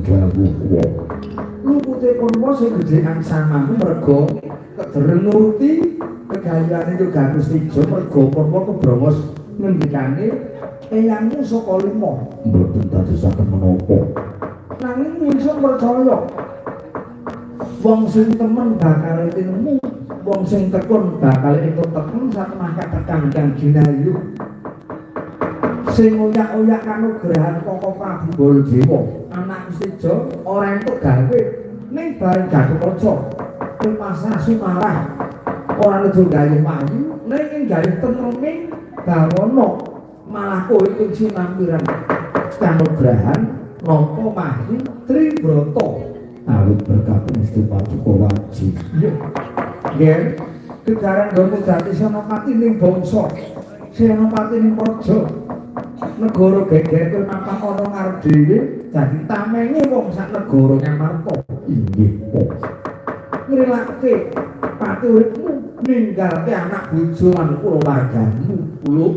dawuh wong. Lupute pun sing gedhean samamu mergo kedereng nuruti kegayane juga Gusti Jo mergo pun kebrongos ngendikane eyangmu saka lima. Mboten dadosaken menapa. Nanging ingsun percaya wong sing temen bakal tinemu, wong sing tekun bakal ikut tekun satemah katekan Kang Ginayu. Sing oyak-oyak kanugrahan Koko Prabu Baladewa, anak Gusti Jo ora entuk gawe ning bareng Gatotkaca. Ing pasrah sumarah ora nedo gawe mayu ning ing gawe tentreming bawana malah kowe ing sinampiran kanugrahan nampa mahri Tribrata. Awit berkat Gusti Paduka wajib. Iya. Nggih, kejaran nggonmu dadi senopati ning bangsa, senopati ning praja. Negara geger kowe mapan ana ngarep dhewe dadi tamenge wong sak negara Ngamarta. Inggih, Po. Ngrelake pati uripmu ninggalke anak bojo lan kulawargamu. Lho.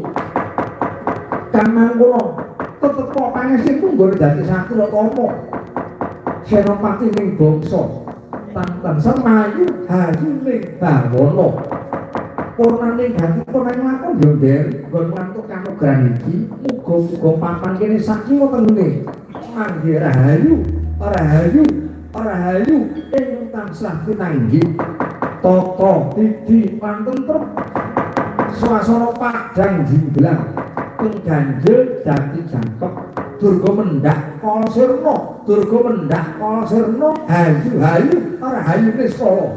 Kang mangkono tetep kok pangesipun nggone dadi Satya Tama. Senopati ning bangsa tanten semayu hayu ning bawana. Purnane ganti purnane lakon yo Nder, nggon mantuk kanugrahan iki muga-muga papan kene sakiwa tengene. Mangke rahayu, rahayu, rahayu ing tansah pinanggih. Tata titi pantentrep. Swasana padhang jimblang. Ping ganjel dadi jangkep. Durga mendak kala sirna, durga mendak kala sirna, hayu hayu rahayu Niskala.